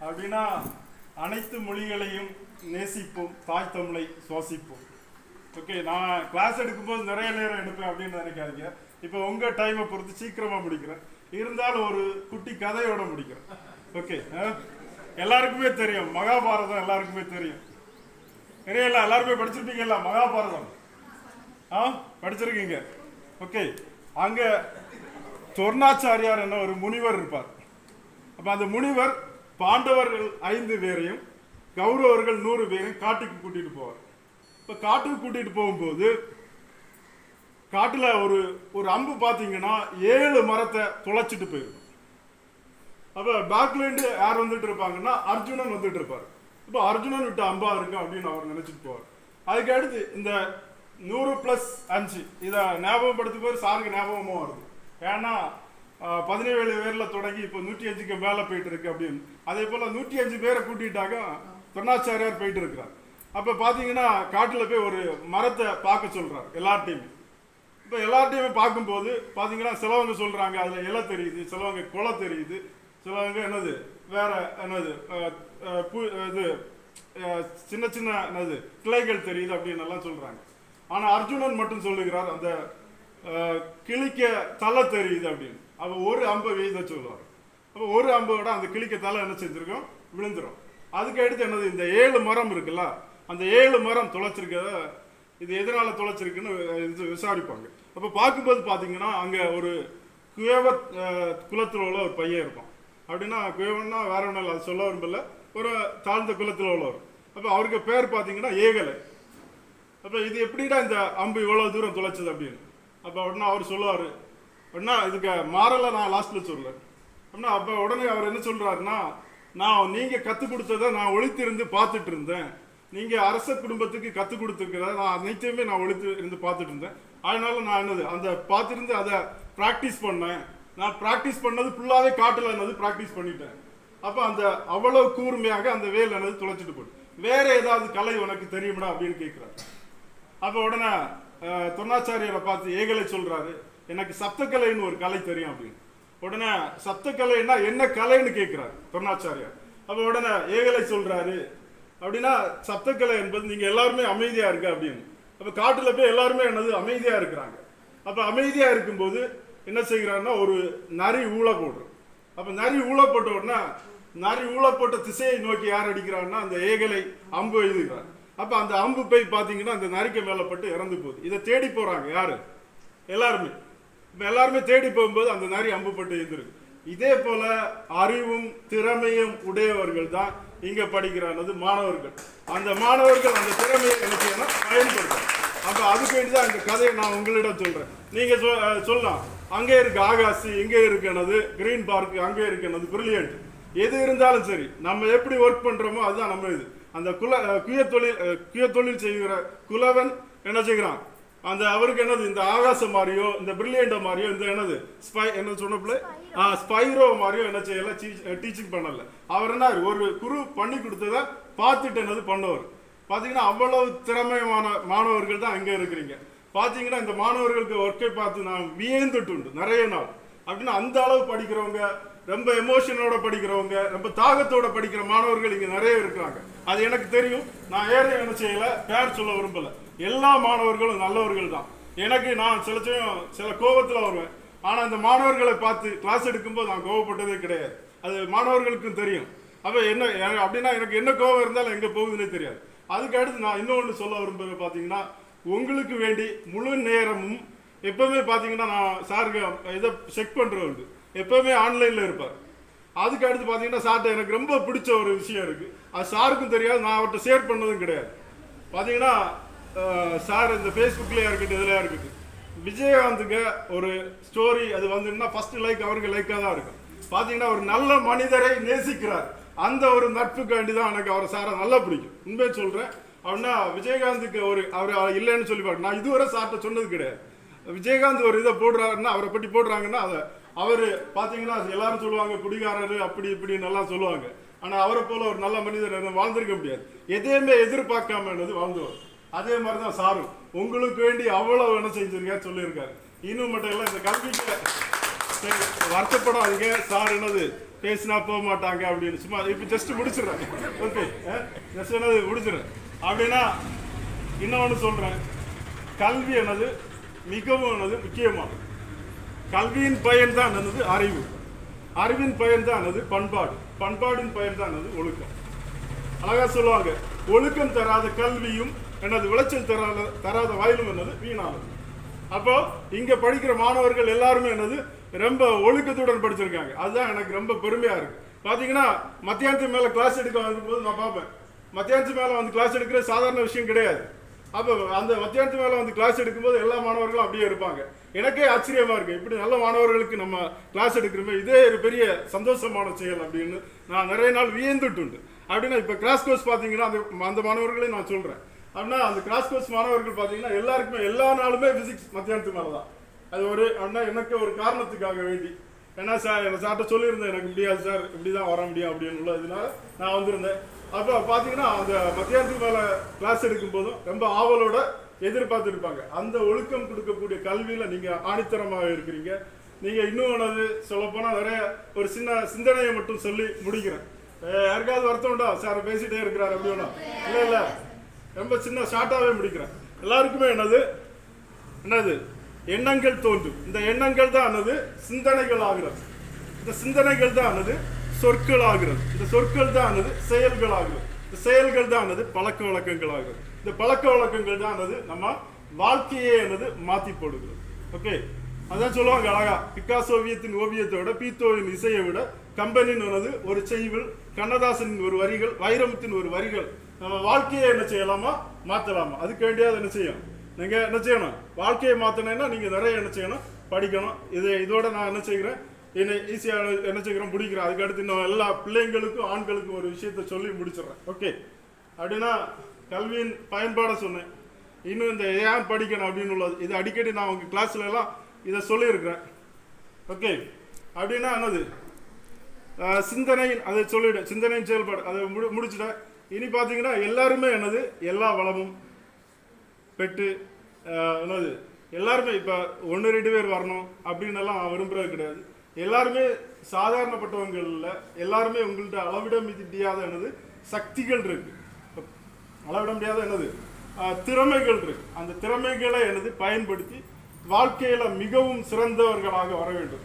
அப்படின்னா அனைத்து மொழிகளையும் நேசிப்போம், தாய் தமிழை சுவாசிப்போம். ஓகே, நான் கிளாஸ் எடுக்கும்போது நிறைய நேரம் எடுப்பேன் அப்படின்னு நினைக்காதீங்க. இப்போ உங்கள் டைமை பொறுத்து சீக்கிரமாக முடிக்கிறேன். இருந்தாலும் ஒரு குட்டி கதையோட முடிக்கிறேன். ஓகே, எல்லாருக்குமே தெரியும் மகாபாரதம், எல்லாருக்குமே தெரியும். தெரியல, எல்லாருமே படிச்சிருப்பீங்கல்ல மகாபாரதம். படிச்சிருக்கீங்க. ஓகே, அங்கே சொர்ணாச்சாரியார் என்ன ஒரு முனிவர் இருப்பார். அப்போ அந்த முனிவர் பாண்டவர்கள் 5 பேரையும் கௌரவர்கள் 100 பேரையும் காட்டுக்கு கூட்டிட்டு போவார். இப்போ காட்டுக்கு கூட்டிட்டு போகும்போது காட்டுல ஒரு அம்பு பார்த்தீங்கன்னா 7 மரத்தை துளைச்சிட்டு போயிருக்கும். அப்போ பேக்லேருந்து யார் வந்துட்டு இருப்பாங்கன்னா அர்ஜுனன் வந்துட்டு இருப்பார். இப்போ அர்ஜுனன் விட்டு அம்பா இருக்கு அப்படின்னு அவர் நினைச்சிட்டு போவார். அதுக்கு அடுத்து இந்த 100+5 இதை ஞாபகப்படுத்தும் போது சாருக்கு ஞாபகமாக வருது. ஏன்னா 17 பேரில் தொடங்கி இப்போ 105க்கு மேலே போயிட்டு இருக்கு அப்படின்னு. அதே போல் 105 பேரை கூட்டிட்டாக்க சொர்ணாச்சாரியார் போயிட்டு இருக்கிறார். அப்போ பார்த்தீங்கன்னா காட்டில் போய் ஒரு மரத்தை பார்க்க சொல்கிறார் எல்லார்ட்டையுமே. இப்போ எல்லார்ட்டையுமே பார்க்கும்போது பார்த்தீங்கன்னா சிலவங்க சொல்கிறாங்க அதில் இலை தெரியுது, சிலவங்க குலை தெரியுது, சிலவங்க என்னது வேற என்னது இது சின்ன சின்ன என்னது கிளைகள் தெரியுது அப்படின்னு எல்லாம் சொல்கிறாங்க. ஆனால் அர்ஜுனன் மட்டும் சொல்லுகிறார் அந்த கிளிக்க தலை தெரியுது அப்படின்னு. அப்போ ஒரு அம்பை வீத சொல்லுவார். அப்போ ஒரு அம்போட அந்த கிளிக்க தலை என்ன செஞ்சிருக்கோம், விழுந்துடும். அதுக்கு அடுத்து என்னது இந்த 7 மரம் இருக்குல்ல, அந்த 7 மரம் துளைச்சிருக்கிறத இது எதனால துளைச்சிருக்குன்னு இது விசாரிப்பாங்க. அப்போ பார்க்கும்போது பார்த்தீங்கன்னா அங்கே ஒரு குயவ குலத்தில் உள்ள ஒரு பையன் இருக்கும். அப்படின்னா குயவன்னா வேற ஒன்றும் இல்லை, அது சொல்ல விரும்பல, ஒரு தாழ்ந்த குலத்தில் உள்ளவர். அப்போ அவருக்கு பேர் பார்த்தீங்கன்னா ஏகலை. அப்போ இது எப்படிடா இந்த அம்பு இவ்வளோ தூரம் துளைச்சது அப்படின்னு. அப்போ உடனே அவர் சொல்லுவார், அப்படின்னா இதுக்கு மாறலை, நான் லாஸ்ட்டில் சொல்லுவேன் அப்படின்னா. அப்போ உடனே அவர் என்ன சொல்கிறாருன்னா, நான் நீங்கள் கற்றுக் கொடுத்ததை நான் ஒளித்திருந்து பார்த்துட்டு இருந்தேன். நீங்கள் அரச குடும்பத்துக்கு கற்றுக் கொடுத்துருக்கிறத நான் அனைத்தையுமே நான் ஒளித்து இருந்து பார்த்துட்டு இருந்தேன். அதனால நான் என்னது அந்த பார்த்துருந்து அதை ப்ராக்டிஸ் பண்ணேன். நான் ப்ராக்டிஸ் பண்ணது ஃபுல்லாகவே காட்டில் என்னது ப்ராக்டிஸ் பண்ணிட்டேன். அப்போ அந்த அவ்வளோ கூர்மையாக அந்த வேல் என்னது துளைச்சிட்டு போடு. வேற ஏதாவது கலை உனக்கு தெரியுமாடா அப்படின்னு கேட்குறாரு. அப்போ உடனே தொன்னாச்சாரியரை பார்த்து ஏகலை சொல்கிறாரு, எனக்கு சப்தக்கலைன்னு ஒரு கலை தெரியும் அப்படின்னு. உடனே சப்தக்கலைன்னா என்ன கலைன்னு கேட்குறாரு தொன்னாச்சாரியார். அப்போ உடனே ஏகலை சொல்கிறாரு, அப்படின்னா சப்தக்கலை என்பது நீங்கள் எல்லாருமே அமைதியாக இருக்க அப்படின்னு. அப்போ காட்டில் போய் எல்லாருமே என்னது அமைதியாக இருக்கிறாங்க. அப்போ அமைதியாக இருக்கும்போது என்ன செய்கிறாருன்னா ஒரு நரி ஊழ போடுறோம். அப்போ நரி ஊழ போட்ட உடனே நரி ஊழ போட்ட திசையை நோக்கி யார் அடிக்கிறான்னா அந்த ஏகலை அம்பு எழுதுகிறார். அப்போ அந்த அம்பு போய் பார்த்தீங்கன்னா அந்த நரிக்க மேலே பட்டு இறந்து போகுது. இதை தேடி போகிறாங்க யாரு, எல்லாருமே. இப்போ எல்லாருமே தேடி போகும்போது அந்த நரி அம்பு பட்டு எழுந்திருக்கு. இதே போல அறிவும் திறமையும் உடையவர்கள் தான் இங்க படிக்கிறானது மாணவர்கள். அந்த மாணவர்கள் அந்த திறமையை எனக்கு பயன்படுத்தும். அப்ப அதுக்கு வேண்டிதான் இந்த கதையை நான் உங்களிடம் சொல்றேன். நீங்க சொல்லலாம் அங்கே இருக்கு ஆகாசி, இங்கே இருக்கிறது கிரீன் பார்க், அங்கே இருக்கிறது பிரில்லியன்ட். எது இருந்தாலும் சரி, நம்ம எப்படி ஒர்க் பண்றோமோ அதுதான் நம்ம இது. அந்த குய தொழில் செய்கிற குலவன் என்ன செய்கிறான், அந்த அவருக்கு என்னது இந்த ஆகாசம் மாதிரியோ இந்த பிரில்லியண்டோ மாதிரியோ இந்த என்னது என்ன சொன்னப்பல ஸ்பைரோ மாதிரியோ என்ன செய்யல, டீச்சிங் பண்ணல. அவர் என்ன ஒரு குரு பண்ணி கொடுத்ததை பார்த்துட்டு என்னது பண்ணவர். பார்த்தீங்கன்னா அவ்வளவு திறமையான மாணவர்கள் தான் அங்கே இருக்கிறீங்க. பார்த்தீங்கன்னா இந்த மாணவர்களுக்கு ஒர்க்கை பார்த்து நான் வியந்துட்டு உண்டு நிறைய நாள். அப்படின்னா அந்த அளவு படிக்கிறவங்க, ரொம்ப எமோஷனோட படிக்கிறவங்க, ரொம்ப தாகத்தோட படிக்கிற மாணவர்கள் இங்கே நிறைய இருக்கிறாங்க. அது எனக்கு தெரியும். நான் ஏறே என்ன செய்யல, பேர் சொல்ல விரும்பல. எல்லா மாணவர்களும் நல்லவர்கள் தான். எனக்கு நான் சில கோபத்தில் வருவேன். ஆனால் இந்த மாணவர்களை பார்த்து கிளாஸ் எடுக்கும்போது நான் கோவப்பட்டதே கிடையாது. அது மாணவர்களுக்கும் தெரியும். அப்போ என்ன அப்படின்னா எனக்கு என்ன கோபம் இருந்தாலும் எங்கே போகுதுன்னே தெரியாது. அதுக்கு அடுத்து நான் இன்னொன்று சொல்ல விரும்புறது பார்த்தீங்கன்னா, உங்களுக்கு வேண்டி முழு நேரமும் எப்பவுமே பார்த்தீங்கன்னா நான் சாருக்கு இதை செக் பண்ணுறது எப்பவுமே ஆன்லைனில் இருப்பார். அதுக்கு அடுத்து பார்த்தீங்கன்னா சார்ட்ட எனக்கு ரொம்ப பிடிச்ச ஒரு விஷயம் இருக்குது. அது சாருக்கும் தெரியாது, நான் அவர்கிட்ட ஷேர் பண்ணதும் கிடையாது. பார்த்தீங்கன்னா சார் இந்த ஃபேஸ்புக்லேயே இருக்கட்டும், இதில் இருக்கட்டும், விஜயகாந்துக்கு ஒரு ஸ்டோரி அது வந்துன்னா ஃபர்ஸ்ட் லைக் அவருக்கு லைக்காக தான் இருக்கும். பார்த்தீங்கன்னா ஒரு நல்ல மனிதரை நேசிக்கிறார். அந்த ஒரு நட்புக்காண்டி தான் எனக்கு அவரை சாரை நல்லா பிடிக்கும். உண்மையை சொல்கிறேன். அப்படின்னா விஜயகாந்துக்கு அவர் இல்லைன்னு சொல்லிப்பாரு. நான் இதுவரை சார்ட்ட சொன்னது கிடையாது. விஜயகாந்த் ஒரு இதை போடுறாருன்னா, அவரை பற்றி போடுறாங்கன்னா அதை அவர் பார்த்தீங்கன்னா எல்லாரும் சொல்லுவாங்க குடிகாரரு அப்படி இப்படின்னு எல்லாம் சொல்லுவாங்க. ஆனால் அவரை போல ஒரு நல்ல மனிதர் வாழ்ந்திருக்க முடியாது. எதையுமே எதிர்பார்க்காம என்னது வாழ்ந்துவார். அதே மாதிரி தான் சாரும் உங்களுக்கு வேண்டி அவ்வளவு என்ன செஞ்சிருக்க சொல்லியிருக்காரு. இன்னும் மட்டும் எல்லாம் இந்த கல்விக்கு வருத்தப்படாதீங்க. சார் என்னது பேசினா போக மாட்டாங்க அப்படின்னு சும்மா இப்போ ஜஸ்ட் முடிச்சிடுறேன். ஓகே, ஜஸ்ட் என்னது முடிச்சிடுறேன். அப்படின்னா இன்னொன்று சொல்கிறேன், கல்வி என்னது மிகவும் என்னது முக்கியமானது. கல்வியின் பயன் தான் என்னது அறிவு, அறிவின் பயன் தான் என்னது பண்பாடு, பண்பாடின் பயன் தான் என்னது ஒழுக்கம். அழகா சொல்லுவாங்க, ஒழுக்கம் தராத கல்வியும் என்னது விளைச்சல் தராத வயலும் என்னது வீணானது. அப்போ இங்க படிக்கிற மாணவர்கள் எல்லாருமே என்னது ரொம்ப ஒழுக்கத்துடன் படிச்சிருக்காங்க. அதுதான் எனக்கு ரொம்ப பெருமையா இருக்கு. பாத்தீங்கன்னா மத்தியானத்துக்கு மேல கிளாஸ் எடுக்க வரும்போது நான் பார்ப்பேன், மத்தியானத்துக்கு மேல வந்து கிளாஸ் எடுக்கிற சாதாரண விஷயம் கிடையாது. அப்போ அந்த மத்தியானத்துக்கு மேல வந்து கிளாஸ் எடுக்கும்போது எல்லா மாணவர்களும் அப்படியே இருப்பாங்க. எனக்கே ஆச்சரியமா இருக்கு, இப்படி நல்ல மாணவர்களுக்கு நம்ம கிளாஸ் எடுக்கிறோமே, இதே ஒரு பெரிய சந்தோஷமான செயல் அப்படின்னு நான் நிறைய நாள் வியந்துட்டு உண்டு. அப்படின்னா இப்போ கிராஸ் கோர்ஸ் பார்த்தீங்கன்னா அந்த மாணவர்களையும் நான் சொல்றேன். அப்படின்னா அந்த கிராஸ் கோர்ஸ் மாணவர்கள் பார்த்தீங்கன்னா எல்லாருக்குமே எல்லா நாளுமே பிசிக்ஸ் மத்தியானத்துக்கு மேலே தான். அது ஒரு அப்படின்னா எனக்கு ஒரு காரணத்துக்காக வேண்டி, ஏன்னா சார் சார்ட்ட சொல்லியிருந்தேன் எனக்கு முடியாது சார், இப்படி தான் வர முடியும் அப்படின்னு உள்ளதுனால நான் வந்திருந்தேன். அப்போ பார்த்தீங்கன்னா அந்த மத்தியானத்துக்கு மேலே கிளாஸ் எடுக்கும் போதும் ரொம்ப ஆவலோட எதிர்பார்த்துருப்பாங்க. அந்த ஒழுக்கம் கொடுக்கக்கூடிய கல்வியில் நீங்கள் ஆணித்தரமாக இருக்கிறீங்க. நீங்கள் இன்னும் என்னது சொல்லப்போனால் நிறைய ஒரு சின்ன சிந்தனையை மட்டும் சொல்லி முடிக்கிறேன். யாருக்காவது வருத்தம் உண்டா சார் பேசிட்டே இருக்கிறார் அப்படி ஒன்றா? இல்லை இல்லை, ரொம்ப சின்ன ஷார்ட்டாகவே முடிக்கிறேன். எல்லாருக்குமே என்னது எண்ணங்கள் தோன்றும். இந்த எண்ணங்கள் தான் என்னது சிந்தனைகள் ஆகிறது. இந்த சிந்தனைகள் தான் என்னது சொற்கள் ஆகிறது. இந்த சொற்கள் தான் என்னது செயல்கள் ஆகிறது. இந்த செயல்கள் தான் என்னது பழக்க வழக்கங்கள் ஆகிறது. இந்த பழக்க வழக்கங்கள் தான் என்னது நம்ம வாழ்க்கையே என்னது மாற்றி போடுகிறது. ஓகே, அதான் சொல்லுவாங்க அழகா, பிக்காசோவியத்தின் ஓவியத்தை விட பீத்தோவின் இசையை விட கம்பெனின் என்னது ஒரு செய்யுள், கண்ணதாசனின் ஒரு வரிகள், வைரமுத்தின் ஒரு வரிகள் நம்ம வாழ்க்கையை என்ன செய்யலாமா மாற்றலாமா. அதுக்கு வேண்டியது என்ன செய்யும், நீங்கள் என்ன செய்யணும், வாழ்க்கையை மாற்றணும்னா நீங்கள் நிறைய என்ன செய்யணும், படிக்கணும். இதோட நான் என்ன செய்கிறேன், என்ன ஈஸியாக என்ன செய்கிறேன் முடிக்கிறேன். அதுக்கு அடுத்து நான் எல்லா பிள்ளைங்களுக்கும் ஆண்களுக்கும் ஒரு விஷயத்த சொல்லி முடிச்சிடுறேன். ஓகே, அப்படின்னா கல்வியின் பயன்பாடை சொன்னேன். இன்னும் இந்த ஏன் படிக்கணும் அப்படின்னு உள்ளது, இது அடிக்கடி நான் உங்கள் கிளாஸ்ல எல்லாம் இதை சொல்லியிருக்கிறேன். ஓகே, அப்படின்னா என்னது சிந்தனையின் அதை சொல்லிவிட்டேன், சிந்தனையின் செயல்பாடு அதை முடிச்சுட்டேன். இனி பார்த்தீங்கன்னா எல்லாருமே என்னது எல்லா வளமும் பெற்று என்னது எல்லாருமே இப்போ 1-2 பேர் வரணும் அப்படின்னு எல்லாம் விரும்புறது கிடையாது. எல்லாருமே சாதாரணப்பட்டவங்களில் எல்லாருமே உங்கள்கிட்ட அளவிட முடியாத என்னது சக்திகள் இருக்கு, அளவிட முடியாத என்னது திறமைகள் இருக்கு. அந்த திறமைகளை என்னது பயன்படுத்தி வாழ்க்கையில மிகவும் சிறந்தவர்களாக வர வேண்டும்.